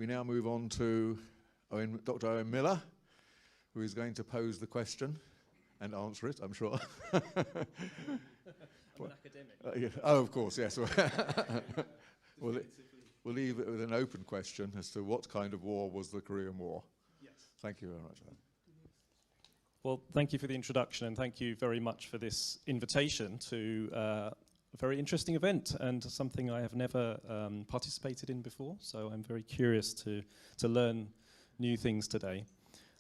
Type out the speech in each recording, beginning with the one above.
we now move on to Dr. Owen Miller, who is going to pose the question and answer it, I'm sure. I'm an academic. Yeah. Oh, of course, yes. We'll leave it with an open question as to what kind of war was the Korean War. Yes. Thank you very much. Well, thank you for the introduction, and thank you very much for this invitation to a very interesting event and something I have never participated in before. So I'm very curious to learn new things today.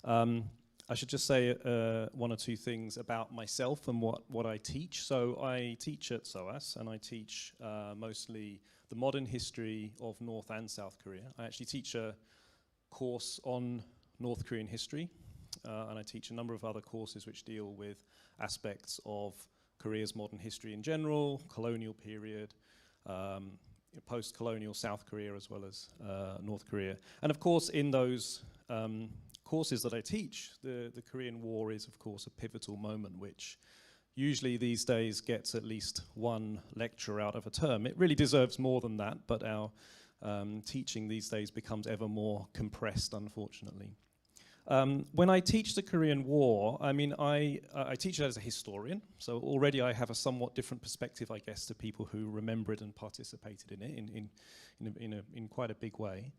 I should just say one or two things about myself and what I teach. So I teach at SOAS, and I teach mostly the modern history of North and South Korea. I actually teach a course on North Korean history, and I teach a number of other courses which deal with aspects of Korea's modern history in general, colonial period, post-colonial South Korea as well as North Korea. And of course, in those courses that I teach, the Korean War is of course a pivotal moment which usually these days gets at least one lecture out of a term. It really deserves more than that, but our teaching these days becomes ever more compressed, unfortunately. When I teach the Korean War, I mean, I teach it as a historian, so already I have a somewhat different perspective, I guess, to people who remember it and participated in it in quite a big way.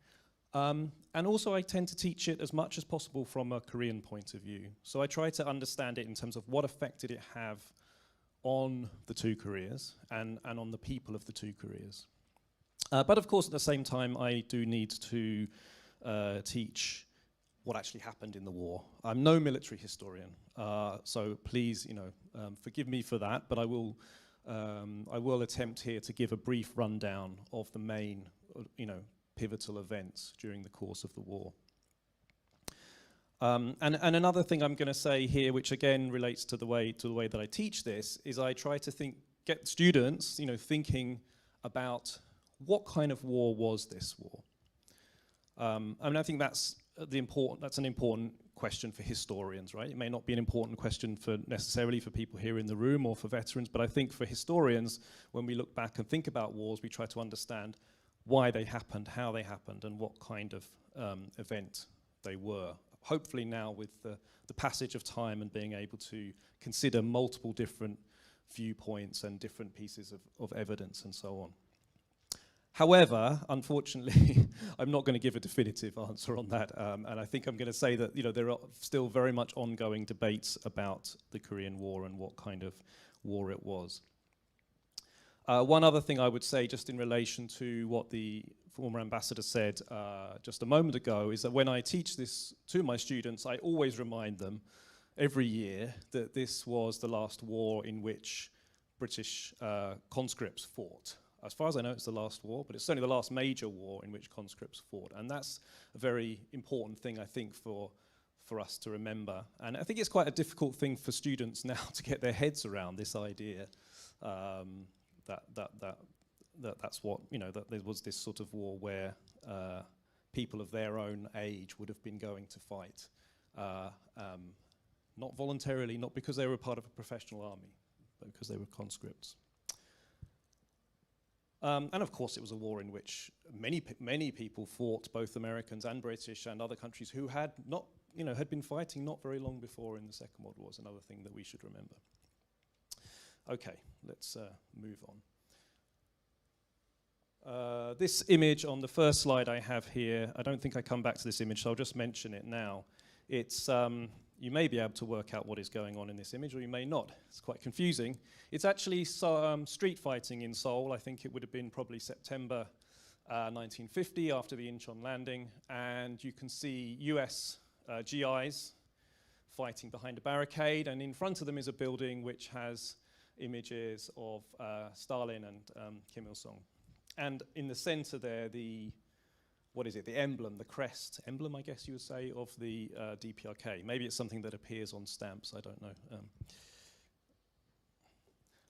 And also I tend to teach it as much as possible from a Korean point of view. So I try to understand it in terms of what effect did it have on the two Koreas and on the people of the two Koreas. But of course, at the same time, I do need to teach what actually happened in the war. I'm no military historian, so please, forgive me for that. But I will attempt here to give a brief rundown of the main, pivotal events during the course of the war. And another thing I'm going to say here, which again relates to the way that I teach this, is I try to get students, thinking about what kind of war was this war. I think that's an important question for historians, right? It may not be an important question necessarily for people here in the room or for veterans, but I think for historians, when we look back and think about wars, we try to understand why they happened, how they happened, and what kind of event they were. Hopefully now with the passage of time and being able to consider multiple different viewpoints and different pieces of evidence and so on. However, unfortunately, I'm not going to give a definitive answer on that, and I think I'm going to say that there are still very much ongoing debates about the Korean War and what kind of war it was. One other thing I would say, just in relation to what the former ambassador said just a moment ago, is that when I teach this to my students, I always remind them every year that this was the last war in which British conscripts fought. As far as I know, it's the last war, but it's certainly the last major war in which conscripts fought. And that's a very important thing, I think, for us to remember. And I think it's quite a difficult thing for students now to get their heads around this idea that's what, that there was this sort of war where people of their own age would have been going to fight. Not voluntarily, not because they were part of a professional army, but because they were conscripts. And of course, it was a war in which many people fought, both Americans and British and other countries who had been fighting not very long before in the Second World War. Is another thing that we should remember. Okay, let's move on. This image on the first slide I have here, I don't think I come back to this image, so I'll just mention it now. It's you may be able to work out what is going on in this image, or you may not. It's quite confusing. It's actually street fighting in Seoul. I think it would have been probably September 1950 after the Incheon landing. And you can see US GIs fighting behind a barricade. And in front of them is a building which has images of Stalin and Kim Il-sung. And in the center there, the emblem, the crest, emblem, I guess you would say, of the DPRK. Maybe it's something that appears on stamps, I don't know.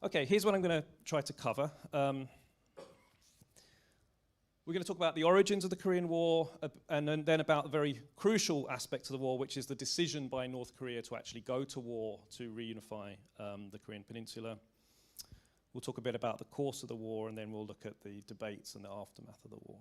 Okay, here's what I'm going to try to cover. We're going to talk about the origins of the Korean War, and then about the very crucial aspect of the war, which is the decision by North Korea to actually go to war to reunify the Korean peninsula. We'll talk a bit about the course of the war, and then we'll look at the debates and the aftermath of the war.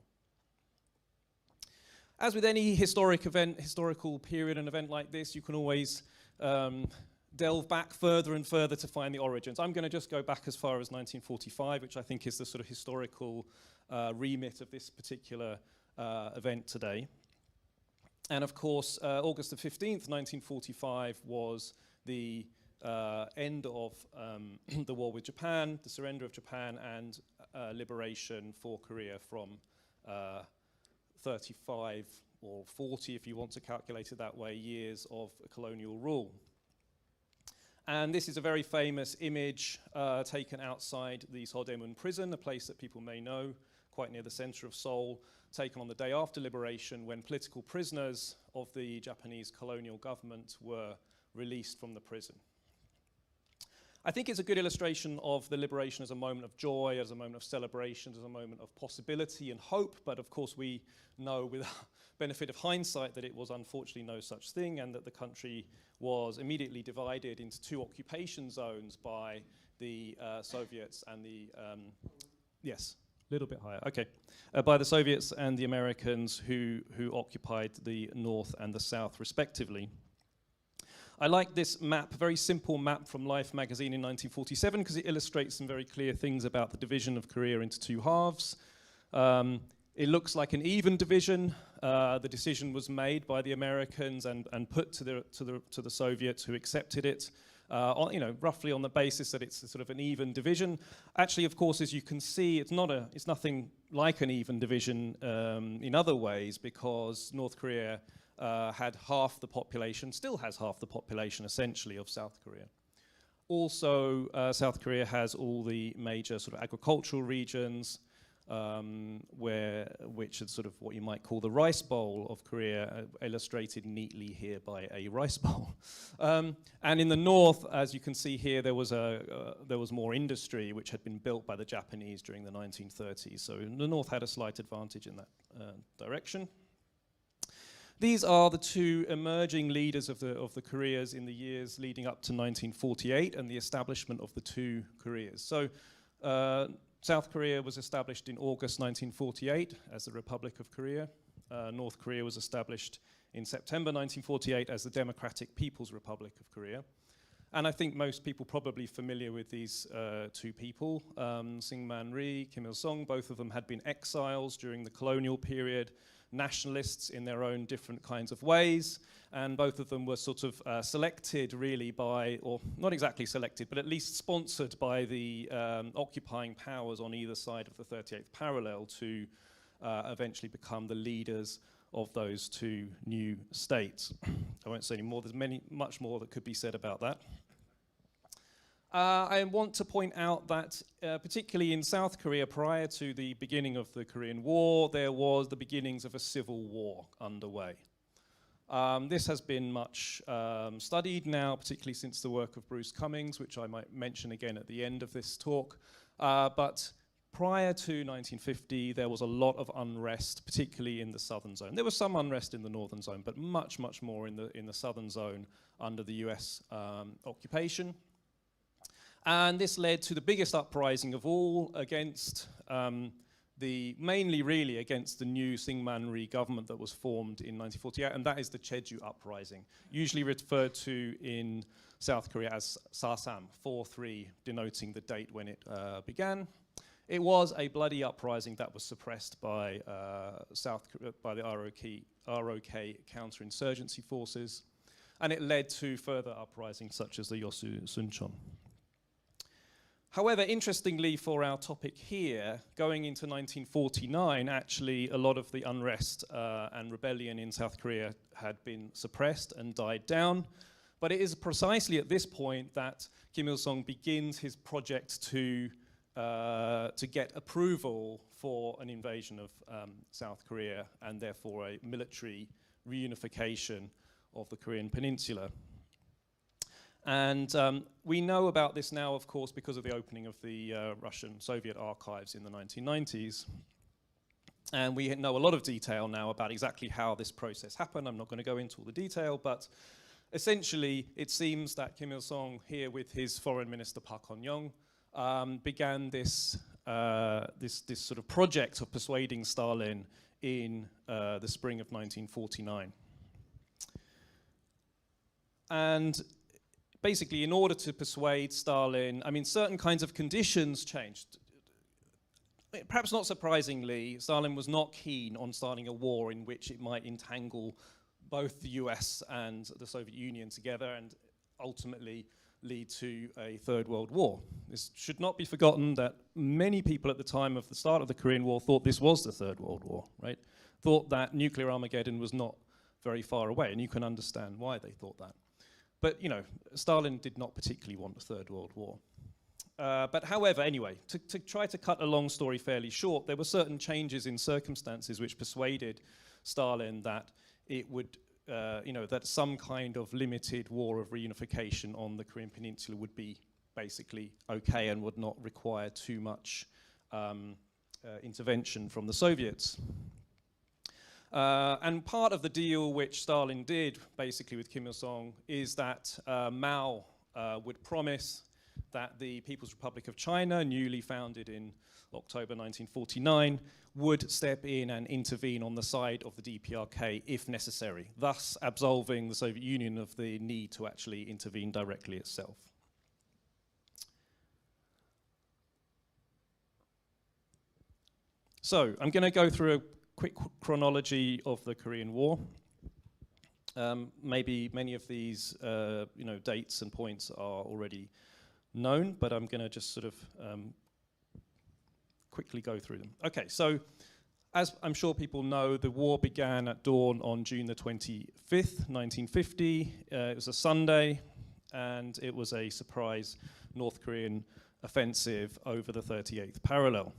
As with any historical period and event like this, you can always delve back further and further to find the origins. I'm going to just go back as far as 1945, which I think is the sort of historical remit of this particular event today. And of course, August the 15th, 1945 was the end of the war with Japan, the surrender of Japan, and liberation for Korea from 35 or 40, if you want to calculate it that way, years of colonial rule. And this is a very famous image taken outside the Seodaemun prison, a place that people may know, quite near the center of Seoul, taken on the day after liberation when political prisoners of the Japanese colonial government were released from the prison. I think it's a good illustration of the liberation as a moment of joy, as a moment of celebration, as a moment of possibility and hope, but of course we know with the benefit of hindsight that it was unfortunately no such thing, and that the country was immediately divided into two occupation zones by the Soviets and the, yes, a little bit higher, okay, by the Soviets and the Americans who occupied the north and the south respectively. I like this map, a very simple map from Life magazine in 1947, because it illustrates some very clear things about the division of Korea into two halves. It looks like an even division. The decision was made by the Americans and put to the Soviets, who accepted it, roughly on the basis that it's a sort of an even division. Actually, of course, as you can see, it's nothing like an even division in other ways, because North Korea had half the population, still has half the population essentially of South Korea. Also, South Korea has all the major sort of agricultural regions, which is sort of what you might call the rice bowl of Korea, illustrated neatly here by a rice bowl. And in the north, as you can see here, there was more industry which had been built by the Japanese during the 1930s. So the north had a slight advantage in that direction. These are the two emerging leaders of the Koreas in the years leading up to 1948 and the establishment of the two Koreas. So South Korea was established in August 1948 as the Republic of Korea. North Korea was established in September 1948 as the Democratic People's Republic of Korea. And I think most people probably familiar with these two people, Syngman Rhee, Kim Il-sung. Both of them had been exiles during the colonial period, nationalists in their own different kinds of ways, and both of them were sort of selected really by, or not exactly selected, but at least sponsored by the occupying powers on either side of the 38th parallel to eventually become the leaders of those two new states. I won't say any more, there's much more that could be said about that. I want to point out that particularly in South Korea, prior to the beginning of the Korean War, there was the beginnings of a civil war underway. This has been much studied now, particularly since the work of Bruce Cummings, which I might mention again at the end of this talk. But prior to 1950, there was a lot of unrest, particularly in the southern zone. There was some unrest in the northern zone, but much, much more in the southern zone under the US occupation. And this led to the biggest uprising of all against mainly really against the new Syngman Rhee government that was formed in 1948, and that is the Jeju uprising, usually referred to in South Korea as Sasam, 4-3, denoting the date when it began. It was a bloody uprising that was suppressed by by the ROK counterinsurgency forces, and it led to further uprisings such as the Yosu Suncheon. However, interestingly for our topic here, going into 1949, actually a lot of the unrest and rebellion in South Korea had been suppressed and died down. But it is precisely at this point that Kim Il-sung begins his project to get approval for an invasion of South Korea and therefore a military reunification of the Korean peninsula. And we know about this now, of course, because of the opening of the Russian-Soviet archives in the 1990s. And we know a lot of detail now about exactly how this process happened. I'm not going to go into all the detail, but essentially it seems that Kim Il-sung here with his foreign minister Park Hon-young began this sort of project of persuading Stalin in the spring of 1949. And basically, in order to persuade Stalin, I mean, certain kinds of conditions changed. Perhaps not surprisingly, Stalin was not keen on starting a war in which it might entangle both the US and the Soviet Union together and ultimately lead to a Third World War. This should not be forgotten that many people at the time of the start of the Korean War thought this was the Third World War, right? Thought that nuclear Armageddon was not very far away, and you can understand why they thought that. But, you know, Stalin did not particularly want a Third World War. But however, anyway, to try to cut a long story fairly short, there were certain changes in circumstances which persuaded Stalin that it would, that some kind of limited war of reunification on the Korean Peninsula would be basically okay and would not require too much intervention from the Soviets. And part of the deal which Stalin did, basically with Kim Il-sung, is that Mao would promise that the People's Republic of China, newly founded in October 1949, would step in and intervene on the side of the DPRK if necessary, thus absolving the Soviet Union of the need to actually intervene directly itself. So I'm going to go through a quick chronology of the Korean War. Maybe many of these dates and points are already known, but I'm going to just sort of quickly go through them. Okay, so as I'm sure people know, the war began at dawn on June the 25th, 1950. It was a Sunday, and it was a surprise North Korean offensive over the 38th parallel.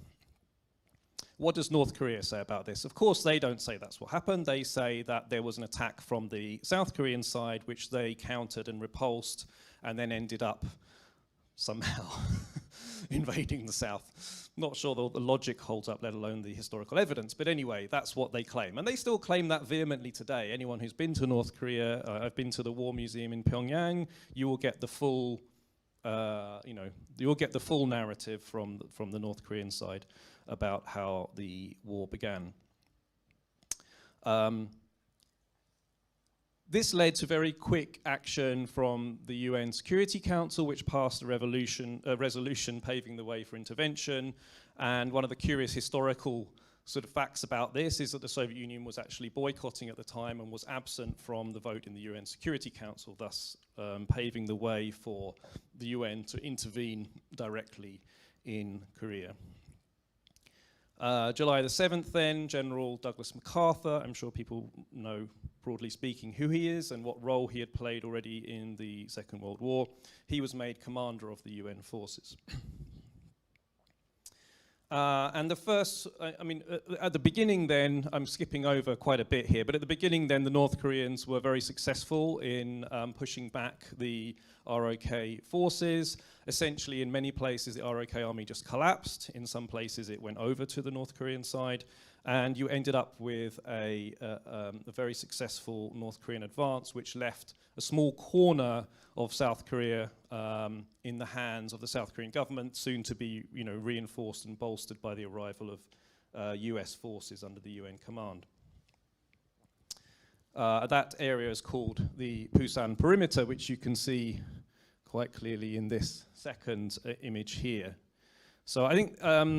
What does North Korea say about this? Of course, they don't say that's what happened. They say that there was an attack from the South Korean side, which they countered and repulsed, and then ended up somehow invading the South. Not sure the logic holds up, let alone the historical evidence. But anyway, that's what they claim. And they still claim that vehemently today. Anyone who's been to North Korea, I've been to the War Museum in Pyongyang, you will get the full, you'll get the full narrative from the North Korean side about how the war began. This led to very quick action from the UN Security Council, which passed a resolution paving the way for intervention. And one of the curious historical sort of facts about this is that the Soviet Union was actually boycotting at the time and was absent from the vote in the UN Security Council, thus paving the way for the UN to intervene directly in Korea. July the 7th then, General Douglas MacArthur, I'm sure people know, broadly speaking, who he is and what role he had played already in the Second World War. He was made commander of the UN forces. And the first, at the beginning then, I'm skipping over quite a bit here, but at the beginning then the North Koreans were very successful in pushing back the ROK forces. Essentially, in many places, the ROK army just collapsed. In some places, it went over to the North Korean side. And you ended up with a very successful North Korean advance, which left a small corner of South Korea in the hands of the South Korean government, soon to be reinforced and bolstered by the arrival of US forces under the UN command. That area is called the Pusan perimeter, which you can see quite clearly in this second image here. So I think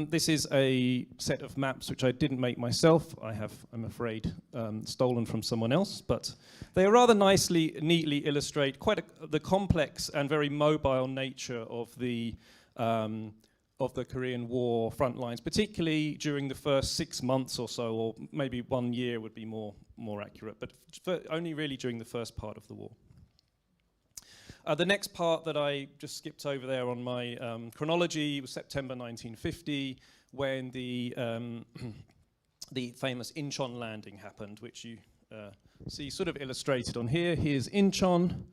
this is a set of maps which I didn't make myself. I have, I'm afraid, stolen from someone else, but they rather neatly illustrate the complex and very mobile nature of the Korean War front lines, particularly during the first 6 months or so, or maybe 1 year would be more accurate, but only really during the first part of the war. The next part that I just skipped over there on my chronology was September 1950, when the famous Incheon landing happened, which you see sort of illustrated on here. Here's Incheon.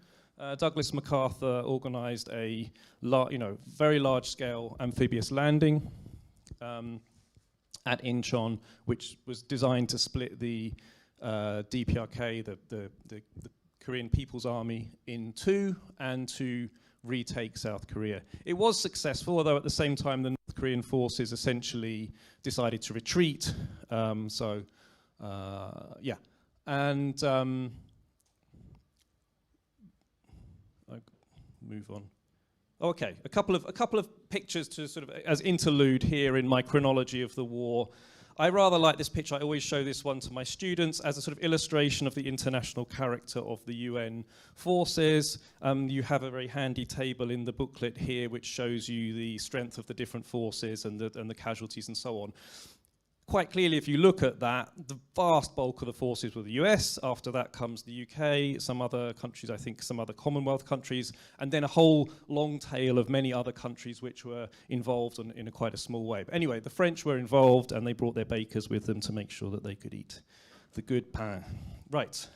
Douglas MacArthur organized a very large-scale amphibious landing at Incheon, which was designed to split the DPRK, the Korean People's Army, in two and to retake South Korea. It was successful, although at the same time the North Korean forces essentially decided to retreat. So Yeah, and I move on. Okay, a couple of pictures to sort of as interlude here in my chronology of the war. I rather like this picture. I always show this one to my students as a sort of illustration of the international character of the UN forces. You have a very handy table in the booklet here which shows you the strength of the different forces and the casualties and so on. Quite clearly, if you look at that, the vast bulk of the forces were the US. After that comes the UK, some other countries, I think some other Commonwealth countries, and then a whole long tail of many other countries which were involved in quite a small way. But anyway, the French were involved, and they brought their bakers with them to make sure that they could eat the good pain. Right.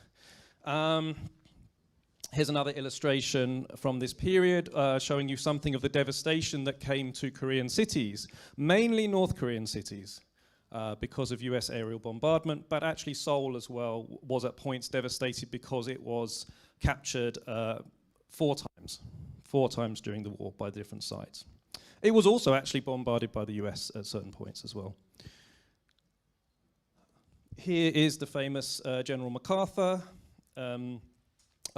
Here's another illustration from this period showing you something of the devastation that came to Korean cities, mainly North Korean cities. Because of US aerial bombardment, but actually Seoul as well was at points devastated because it was captured 4 times during the war by different sides. It was also actually bombarded by the US at certain points as well. Here is the famous General MacArthur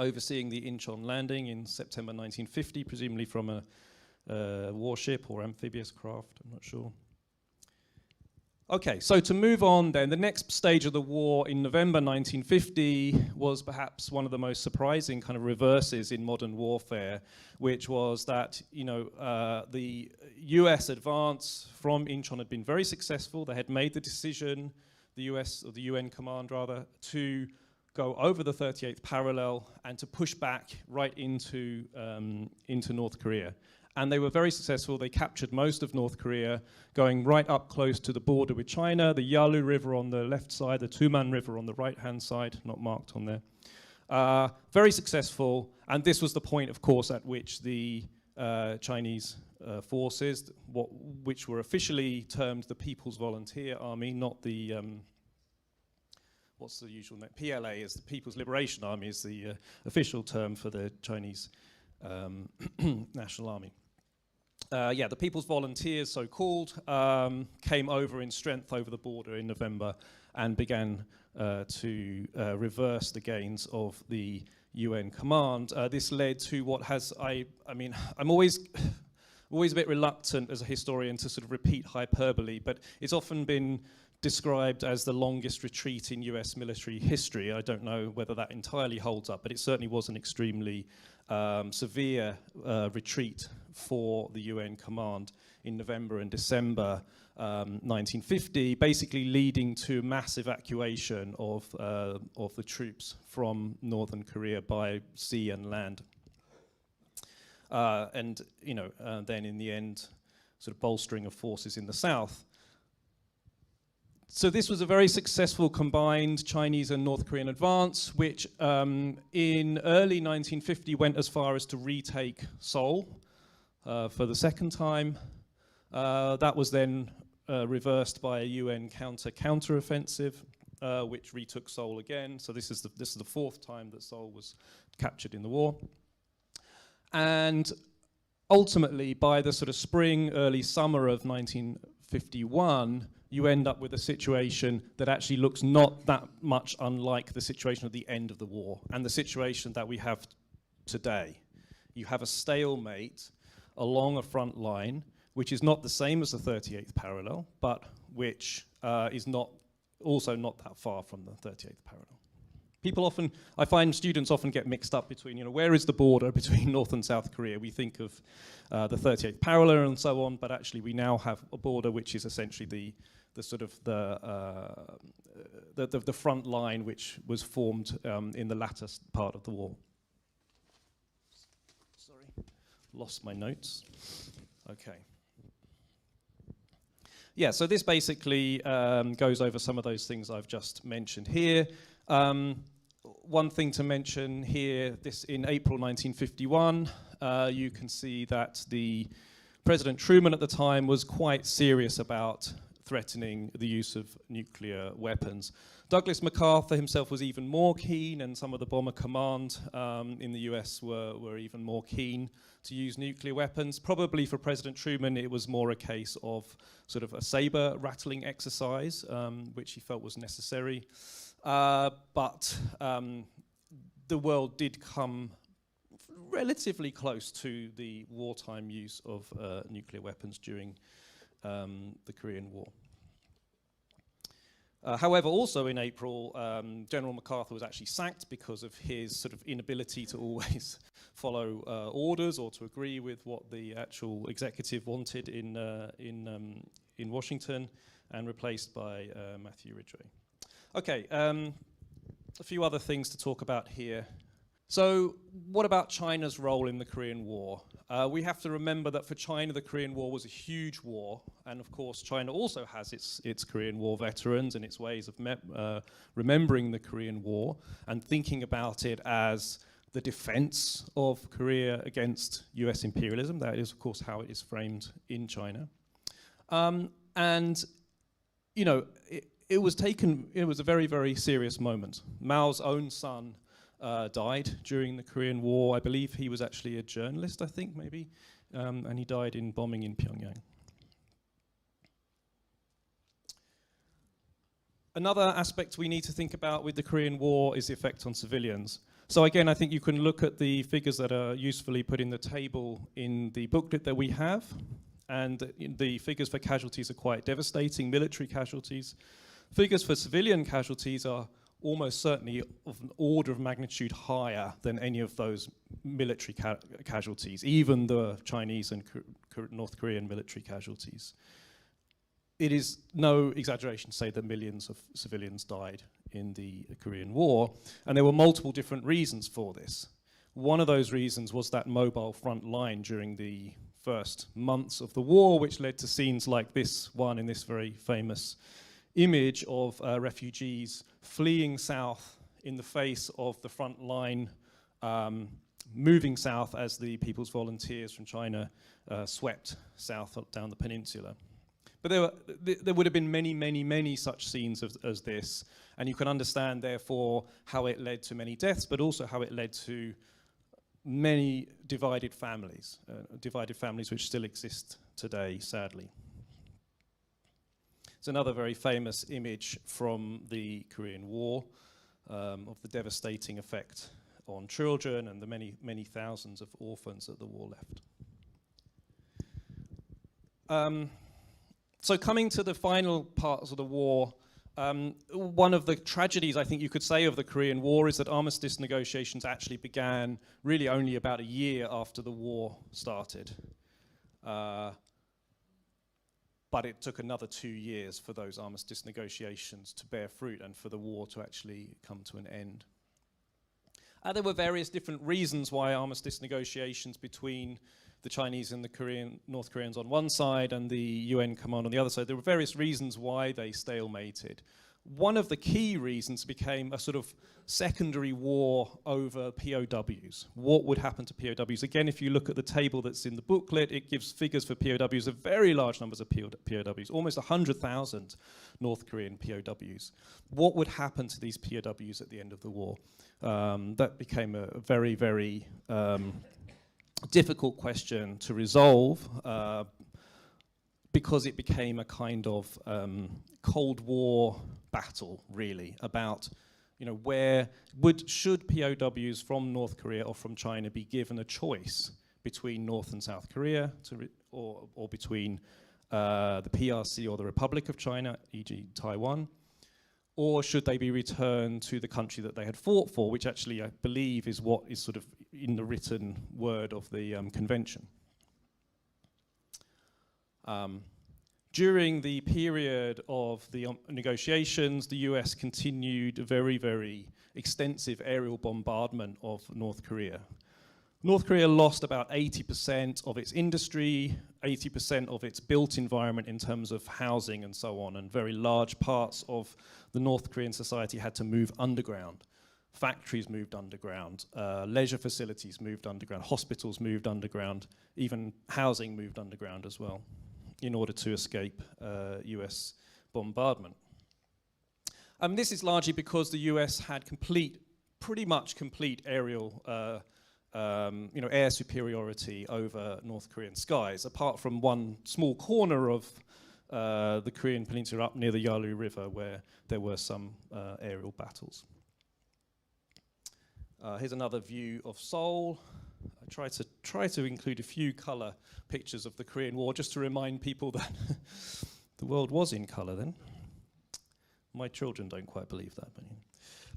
overseeing the Incheon landing in September 1950, presumably from a warship or amphibious craft, I'm not sure. Okay, so to move on then, the next stage of the war in November 1950 was perhaps one of the most surprising kind of reverses in modern warfare, which was that, you know, the US advance from Incheon had been very successful. They had made the decision, the US, or the UN command rather, to go over the 38th parallel and to push back right into North Korea. And they were very successful. They captured most of North Korea, going right up close to the border with China, the Yalu River on the left side, the Tuman River on the right-hand side, not marked on there. Very successful, and this was the point, of course, at which the Chinese forces, which were officially termed the People's Volunteer Army, not the, what's the usual name? PLA is the People's Liberation Army, is the official term for the Chinese National Army. The People's Volunteers, so-called, came over in strength over the border in November and began to reverse the gains of the UN command. This led to what has, I mean, I'm always a bit reluctant as a historian to sort of repeat hyperbole, but it's often been described as the longest retreat in US military history. I don't know whether that entirely holds up, but it certainly was an extremely severe retreat for the UN command in November and December 1950, basically leading to mass evacuation of the troops from northern Korea by sea and land. And, you know, then in the end, sort of bolstering of forces in the south. So this was a very successful combined Chinese and North Korean advance, which in early 1950 went as far as to retake Seoul for the second time. That was then reversed by a UN counter-offensive, which retook Seoul again. So this is the 4th time that Seoul was captured in the war. And ultimately, by the sort of spring, early summer of 1951, you end up with a situation that actually looks not that much unlike the situation at the end of the war and the situation that we have today. You have a stalemate along a front line, which is not the same as the 38th parallel, but which is also not that far from the 38th parallel. People often, I find students often get mixed up between, you know, where is the border between North and South Korea? We think of the 38th parallel and so on, but actually we now have a border which is essentially the sort of the front line which was formed in the latter part of the war. Sorry, lost my notes. Okay. Yeah, so this basically goes over some of those things I've just mentioned here. One thing to mention here, this in April 1951, you can see that the President Truman at the time was quite serious about threatening the use of nuclear weapons. Douglas MacArthur himself was even more keen, and some of the bomber command in the US were even more keen to use nuclear weapons. Probably for President Truman, it was more a case of sort of a saber rattling exercise, which he felt was necessary. But the world did come relatively close to the wartime use of nuclear weapons during the Korean War. However, also in April, General MacArthur was actually sacked because of his sort of inability to always follow orders or to agree with what the actual executive wanted in Washington, and replaced by Matthew Ridgway. Okay, a few other things to talk about here. So what about China's role in the Korean War? We have to remember that for China, the Korean War was a huge war. And of course, China also has its Korean War veterans and its ways of remembering the Korean War and thinking about it as the defense of Korea against US imperialism. That is, of course, how it is framed in China. And, you know, it was a very, very serious moment. Mao's own son died during the Korean War. I believe he was actually a journalist, I think, maybe, and he died in bombing in Pyongyang. Another aspect we need to think about with the Korean War is the effect on civilians. So again, I think you can look at the figures that are usefully put in the table in the booklet that we have, and the figures for casualties are quite devastating, military casualties. Figures for civilian casualties are almost certainly of an order of magnitude higher than any of those military casualties, even the Chinese and North Korean military casualties. It is no exaggeration to say that millions of civilians died in the Korean War, and there were multiple different reasons for this. One of those reasons was that mobile front line during the first months of the war, which led to scenes like this one in this very famous image of refugees fleeing south in the face of the front line moving south as the People's Volunteers from China swept south down the peninsula. But there would have been many, many, many such scenes as this, and you can understand, therefore, how it led to many deaths, but also how it led to many divided families which still exist today, sadly. It's another very famous image from the Korean War of the devastating effect on children and the many, many thousands of orphans that the war left. So coming to the final parts of the war, one of the tragedies, I think you could say, of the Korean War is that armistice negotiations actually began really only about a year after the war started. But it took another 2 years for those armistice negotiations to bear fruit and for the war to actually come to an end. There were various different reasons why armistice negotiations between the Chinese and the North Koreans on one side and the UN command on the other side. There were various reasons why they stalemated. One of the key reasons became a sort of secondary war over POWs. What would happen to POWs? Again, if you look at the table that's in the booklet, it gives figures for POWs of very large numbers of POWs, almost 100,000 North Korean POWs. What would happen to these POWs at the end of the war? That became a very, very difficult question to resolve because it became a kind of Cold War battle, really, about, you know, should POWs from North Korea or from China be given a choice between North and South Korea or between the PRC or the Republic of China, e.g. Taiwan, or should they be returned to the country that they had fought for, which actually I believe is what is sort of in the written word of the convention. During the period of the negotiations, the US continued a very, very extensive aerial bombardment of North Korea. North Korea lost about 80% of its industry, 80% of its built environment in terms of housing and so on, and very large parts of the North Korean society had to move underground. Factories moved underground, leisure facilities moved underground, hospitals moved underground, even housing moved underground as well. in order to escape US bombardment. This is largely because the US had pretty much complete aerial air superiority over North Korean skies, apart from one small corner of the Korean peninsula up near the Yalu River where there were some aerial battles. Here's another view of Seoul. I try to include a few colour pictures of the Korean War just to remind people that the world was in colour then. My children don't quite believe that.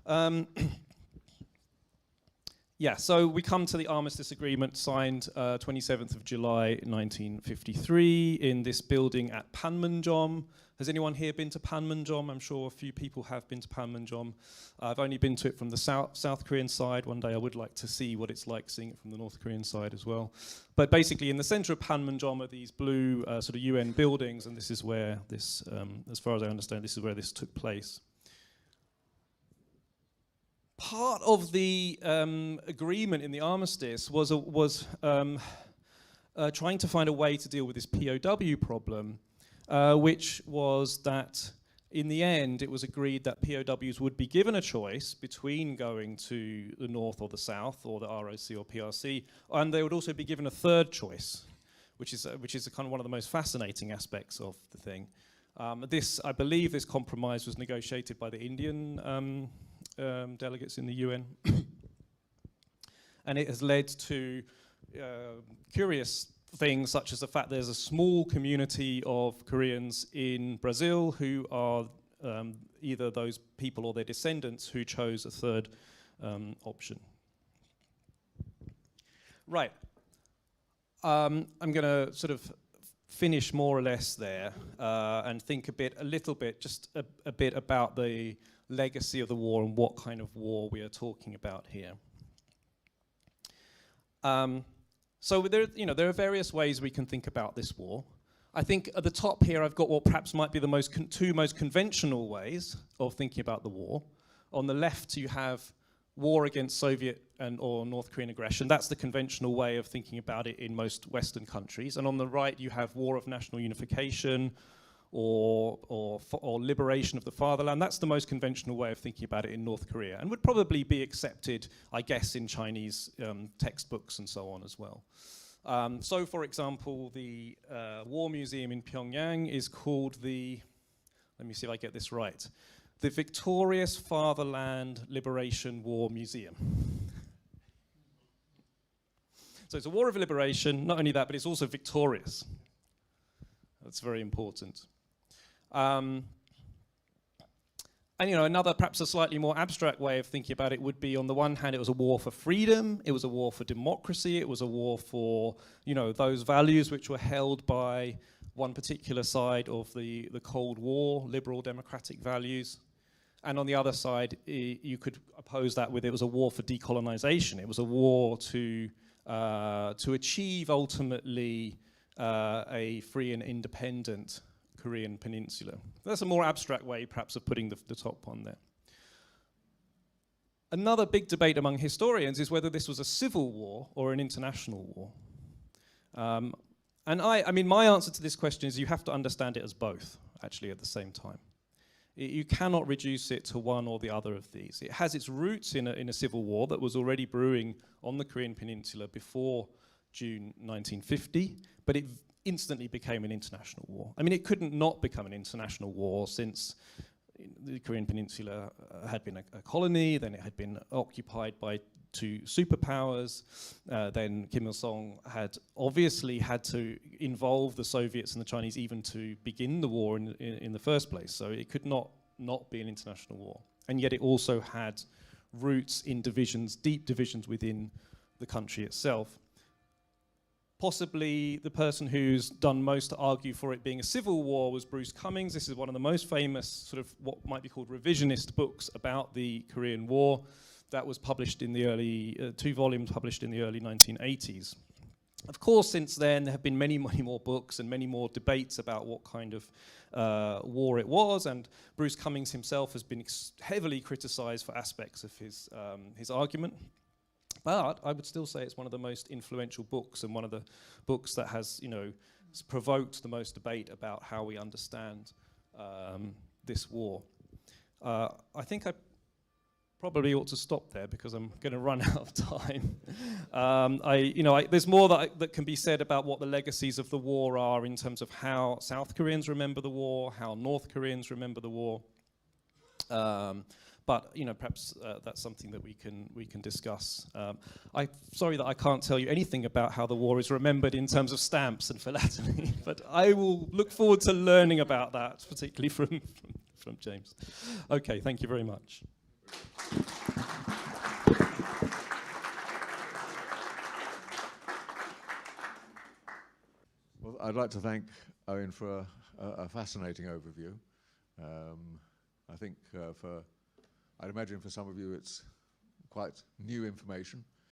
But yeah, so we come to the Armistice Agreement signed 27th of July 1953 in this building at Panmunjom. Has anyone here been to Panmunjom? I'm sure a few people have been to Panmunjom. I've only been to it from the South Korean side. One day I would like to see what it's like seeing it from the North Korean side as well. But basically in the centre of Panmunjom are these blue sort of UN buildings, and this is where this, as far as I understand, this is where this took place. Part of the agreement in the Armistice was trying to find a way to deal with this POW problem, which was that in the end it was agreed that POWs would be given a choice between going to the north or the south or the ROC or PRC, and they would also be given a third choice, which is kind of one of the most fascinating aspects of the thing. I believe this compromise was negotiated by the Indian delegates in the UN. And it has led to curious things such as the fact there's a small community of Koreans in Brazil who are either those people or their descendants who chose a third option. Right. I'm going to sort of finish more or less there and think a little bit about the legacy of the war and what kind of war we are talking about here. So there are various ways we can think about this war. I think at the top here I've got what perhaps might be the two most conventional ways of thinking about the war. On the left you have war against Soviet or North Korean aggression. That's the conventional way of thinking about it in most Western countries. And on the right you have war of national unification or liberation of the fatherland. That's the most conventional way of thinking about it in North Korea, and would probably be accepted, I guess, in Chinese textbooks and so on as well. So, for example, the War Museum in Pyongyang is called let me see if I get this right, the Victorious Fatherland Liberation War Museum. So it's a war of liberation, not only that, but it's also victorious. That's very important. And another, perhaps a slightly more abstract way of thinking about it would be, on the one hand, it was a war for freedom, it was a war for democracy, it was a war for, those values which were held by one particular side of the Cold War, liberal democratic values. And on the other side, you could oppose that with it was a war for decolonization. It was a war to achieve ultimately a free and independent Korean peninsula. That's a more abstract way, perhaps, of putting the top one there. Another big debate among historians is whether this was a civil war or an international war. And I mean, my answer to this question is you have to understand it as both, actually, at the same time. You cannot reduce it to one or the other of these. It has its roots in a civil war that was already brewing on the Korean peninsula before June 1950, but it instantly became an international war. I mean, it couldn't not become an international war since the Korean peninsula had been a colony, then it had been occupied by two superpowers, then Kim Il-sung had obviously had to involve the Soviets and the Chinese even to begin the war in the first place, so it could not be an international war. And yet it also had roots in divisions, deep divisions within the country itself. Possibly the person who's done most to argue for it being a civil war was Bruce Cummings. This is one of the most famous sort of what might be called revisionist books about the Korean War that was published in the early, 2 volumes published in the early 1980s. Of course, since then, there have been many, many more books and many more debates about what kind of war it was, and Bruce Cummings himself has been heavily criticized for aspects of his argument. But I would still say it's one of the most influential books and one of the books that has, provoked the most debate about how we understand this war. I think I probably ought to stop there because I'm going to run out of time. There's more that can be said about what the legacies of the war are in terms of how South Koreans remember the war, how North Koreans remember the war. But perhaps that's something that we can discuss. I'm sorry that I can't tell you anything about how the war is remembered in terms of stamps and philately, but I will look forward to learning about that, particularly from James. Okay, thank you very much. Well, I'd like to thank Owen for a fascinating overview. I think I'd imagine for some of you it's quite new information.